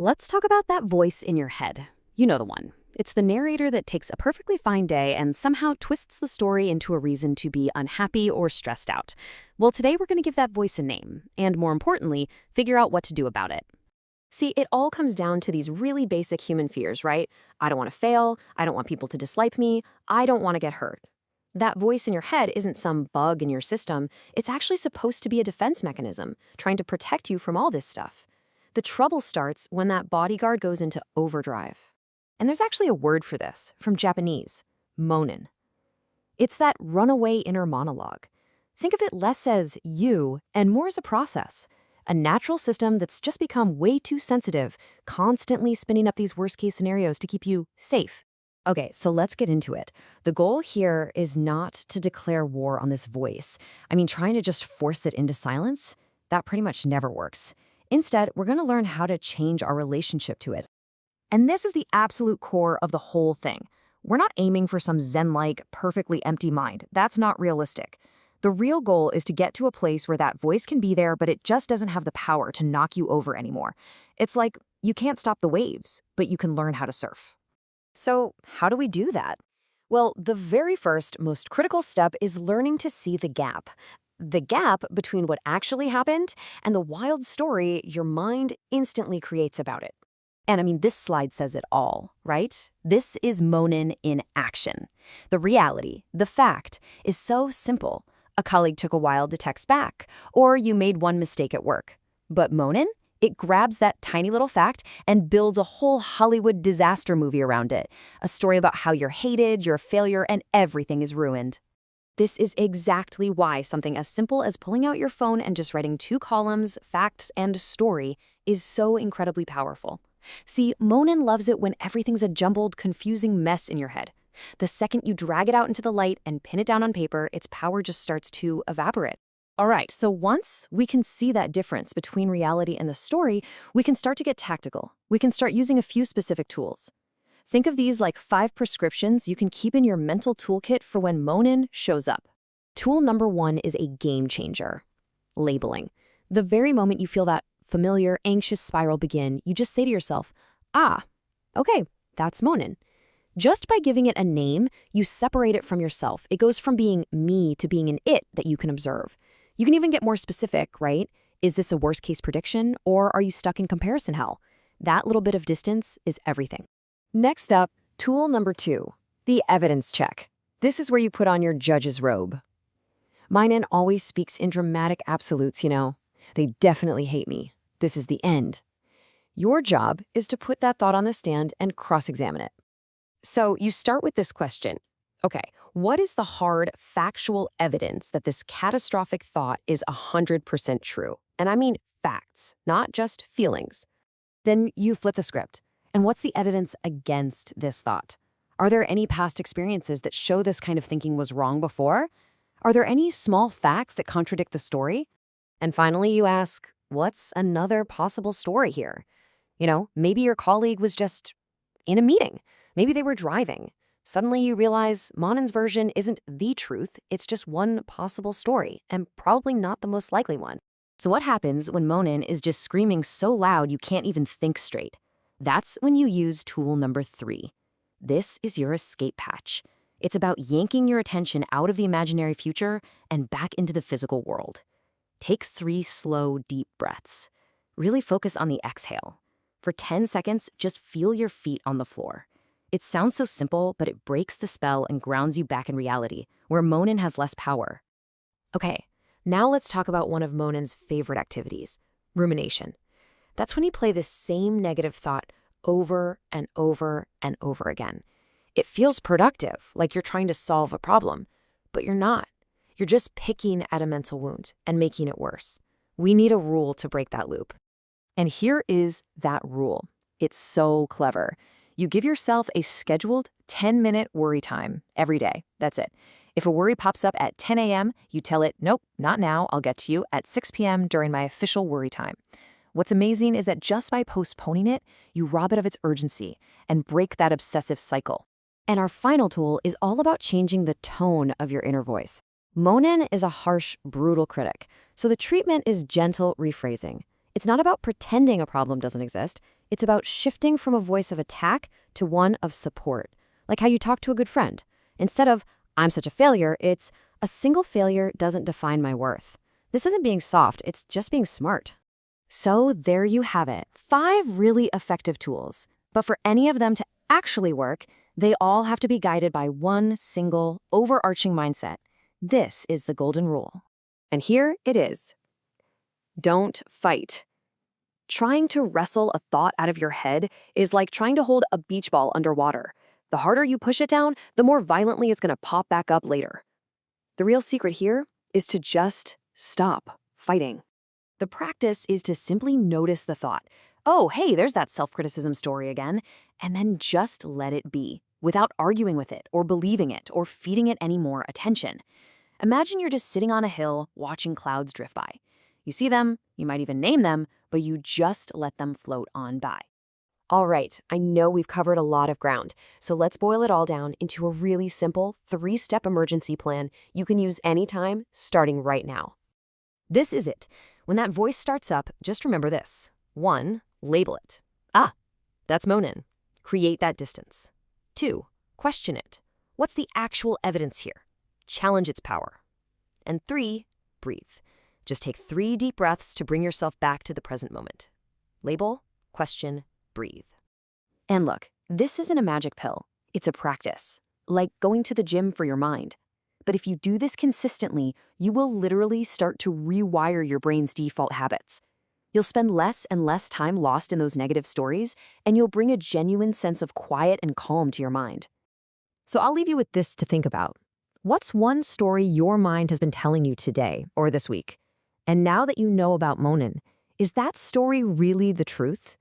Let's talk about that voice in your head. You know the one. It's the narrator that takes a perfectly fine day and somehow twists the story into a reason to be unhappy or stressed out. Well, today we're going to give that voice a name, and more importantly, figure out what to do about it. See, it all comes down to these really basic human fears, right? I don't want to fail, I don't want people to dislike me, I don't want to get hurt. That voice in your head isn't some bug in your system, it's actually supposed to be a defense mechanism, trying to protect you from all this stuff. The trouble starts when that bodyguard goes into overdrive. And there's actually a word for this, from Japanese, Mōnen. It's that runaway inner monologue. Think of it less as you and more as a process. A natural system that's just become way too sensitive, constantly spinning up these worst-case scenarios to keep you safe. Okay, so let's get into it. The goal here is not to declare war on this voice. Trying to just force it into silence, that pretty much never works. Instead, we're going to learn how to change our relationship to it. And this is the absolute core of the whole thing. We're not aiming for some Zen-like, perfectly empty mind. That's not realistic. The real goal is to get to a place where that voice can be there, but it just doesn't have the power to knock you over anymore. It's like you can't stop the waves, but you can learn how to surf. So how do we do that? Well, the very first, most critical step is learning to see the gap. The gap between what actually happened and the wild story your mind instantly creates about it. And this slide says it all, right? This is Mōnen in action. The reality, the fact, is so simple. A colleague took a while to text back, or you made one mistake at work. But Mōnen, it grabs that tiny little fact and builds a whole Hollywood disaster movie around it. A story about how you're hated, you're a failure, and everything is ruined. This is exactly why something as simple as pulling out your phone and just writing 2 columns, facts, and story, is so incredibly powerful. See, Mōnen loves it when everything's a jumbled, confusing mess in your head. The second you drag it out into the light and pin it down on paper, its power just starts to evaporate. All right, so once we can see that difference between reality and the story, we can start to get tactical. We can start using a few specific tools. Think of these like 5 prescriptions you can keep in your mental toolkit for when Mōnen shows up. Tool number 1 is a game changer. Labeling. The very moment you feel that familiar, anxious spiral begin, you just say to yourself, okay, that's Mōnen. Just by giving it a name, you separate it from yourself. It goes from being me to being an it that you can observe. You can even get more specific, right? Is this a worst-case prediction, or are you stuck in comparison hell? That little bit of distance is everything. Next up, tool number 2, the evidence check. This is where you put on your judge's robe. Mōnen always speaks in dramatic absolutes, you know. They definitely hate me. This is the end. Your job is to put that thought on the stand and cross-examine it. So you start with this question. Okay, what is the hard, factual evidence that this catastrophic thought is 100% true? And I mean facts, not just feelings. Then you flip the script. And what's the evidence against this thought? Are there any past experiences that show this kind of thinking was wrong before? Are there any small facts that contradict the story? And finally, you ask, what's another possible story here? Maybe your colleague was just in a meeting. Maybe they were driving. Suddenly you realize Mōnen's version isn't the truth, it's just one possible story, and probably not the most likely one. So what happens when Mōnen is just screaming so loud you can't even think straight? That's when you use tool number 3. This is your escape hatch. It's about yanking your attention out of the imaginary future and back into the physical world. Take 3 slow, deep breaths. Really focus on the exhale. For 10 seconds, just feel your feet on the floor. It sounds so simple, but it breaks the spell and grounds you back in reality, where Mōnen has less power. Okay, now let's talk about one of Mōnen's favorite activities, rumination. That's when you play this same negative thought over and over and over again. It feels productive, like you're trying to solve a problem, but you're not. You're just picking at a mental wound and making it worse. We need a rule to break that loop. And here is that rule. It's so clever. You give yourself a scheduled 10-minute worry time every day. That's it. If a worry pops up at 10 a.m., you tell it, nope, not now, I'll get to you at 6 p.m. during my official worry time. What's amazing is that just by postponing it, you rob it of its urgency and break that obsessive cycle. And our final tool is all about changing the tone of your inner voice. Mōnen is a harsh, brutal critic, so the treatment is gentle rephrasing. It's not about pretending a problem doesn't exist. It's about shifting from a voice of attack to one of support, like how you talk to a good friend. Instead of, I'm such a failure, it's, a single failure doesn't define my worth. This isn't being soft, it's just being smart. So there you have it, 5 really effective tools. But for any of them to actually work, they all have to be guided by one single, overarching mindset. This is the golden rule. And here it is. Don't fight. Trying to wrestle a thought out of your head is like trying to hold a beach ball underwater. The harder you push it down, the more violently it's going to pop back up later. The real secret here is to just stop fighting. The practice is to simply notice the thought. Oh, hey, there's that self-criticism story again. And then just let it be, without arguing with it or believing it or feeding it any more attention. Imagine you're just sitting on a hill watching clouds drift by. You see them, you might even name them, but you just let them float on by. All right, I know we've covered a lot of ground, so let's boil it all down into a really simple 3-step emergency plan you can use anytime, starting right now. This is it. When that voice starts up, just remember this. 1, label it. Ah, that's Mōnen. Create that distance. 2, question it. What's the actual evidence here? Challenge its power. And 3, breathe. Just take 3 deep breaths to bring yourself back to the present moment. Label, question, breathe. And look, this isn't a magic pill. It's a practice, like going to the gym for your mind. But if you do this consistently, you will literally start to rewire your brain's default habits. You'll spend less and less time lost in those negative stories, and you'll bring a genuine sense of quiet and calm to your mind. So I'll leave you with this to think about. What's one story your mind has been telling you today or this week? And now that you know about Mōnen, is that story really the truth?